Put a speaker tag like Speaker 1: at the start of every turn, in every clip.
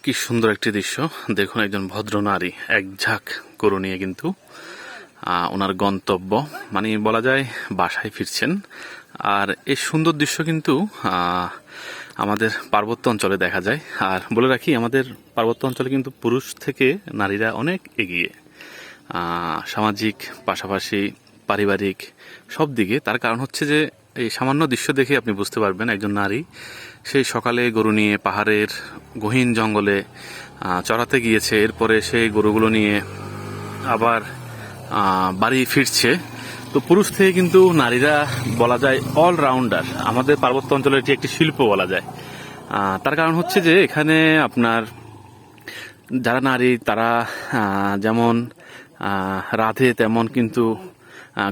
Speaker 1: কি সুন্দর একটি দৃশ্য। দেখুন, একজন ভদ্র নারী এক ঝাঁক গরু নিয়ে কিন্তু ওনার গন্তব্য মানে বলা যায় বাসায় ফিরছেন। আর এই সুন্দর দৃশ্য কিন্তু আমাদের পার্বত্য অঞ্চলে দেখা যায়। আর বলে রাখি, আমাদের পার্বত্য অঞ্চলে কিন্তু পুরুষ থেকে নারীরা অনেক এগিয়ে, সামাজিক পাশাপাশি পারিবারিক সব দিকে। তার কারণ হচ্ছে যে এই সামান্য দৃশ্য দেখে আপনি বুঝতে পারবেন একজন নারী সেই সকালে গরু নিয়ে পাহাড়ের গহীন জঙ্গলে চড়াতে গিয়েছে, এরপরে সেই গরুগুলো নিয়ে আবার বাড়ি ফিরছে। তো পুরুষ থেকে কিন্তু নারীরা বলা যায় অলরাউন্ডার। আমাদের পার্বত্য অঞ্চলের এটি একটি শিল্প বলা যায়। তার কারণ হচ্ছে যে এখানে আপনার যারা নারী তারা যেমন রাধে তেমন কিন্তু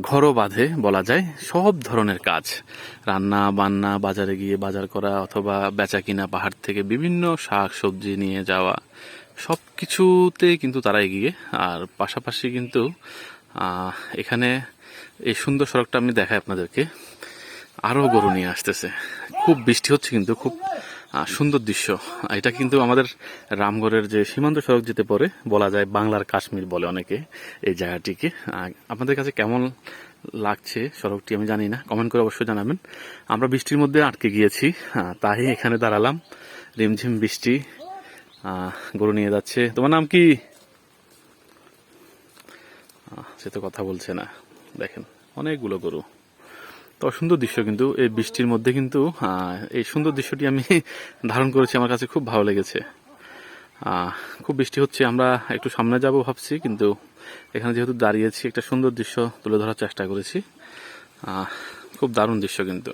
Speaker 1: ঘরও বাঁধে বলা যায়। সব ধরনের কাজ, রান্না বান্না, বাজারে গিয়ে বাজার করা অথবা বেচা কিনা, পাহাড় থেকে বিভিন্ন শাক সবজি নিয়ে যাওয়া, সব কিছুতেই কিন্তু তারা এগিয়ে। আর পাশাপাশি কিন্তু এখানে এই সুন্দর সড়কটা আমি দেখাই আপনাদেরকে, আরও গরু নিয়ে আসতেছে। খুব বৃষ্টি হচ্ছে কিন্তু খুব সুন্দর দৃশ্য। এটা কিন্তু আমাদের রামগড়ের যে সীমান্ত সড়ক যেতে পড়ে, বলা যায় বাংলার কাশ্মীর বলে অনেকে এই জায়গাটিকে। আপনাদের কাছে কেমন লাগছে সড়কটি আমি জানি না, কমেন্ট করে অবশ্যই জানাবেন। আমরা বৃষ্টির মধ্যে আটকে গিয়েছি, তাই এখানে দাঁড়ালাম। রিমঝিম বৃষ্টি, গরু নিয়ে যাচ্ছে। তোমার নাম কি? সে তো কথা বলছে না। দেখেন অনেকগুলো গরু। তো সুন্দর দৃশ্য কিন্তু এই বৃষ্টির মধ্যে কিন্তু এই সুন্দর দৃশ্যটি আমি ধারণ করেছি। আমার কাছে খুব ভালো লেগেছে। খুব বৃষ্টি হচ্ছে, আমরা একটু সামনে যাব ভাবছি, কিন্তু এখানে যেহেতু দাঁড়িয়েছি একটা সুন্দর দৃশ্য তুলে ধরার চেষ্টা করেছি। খুব দারুণ দৃশ্য কিন্তু।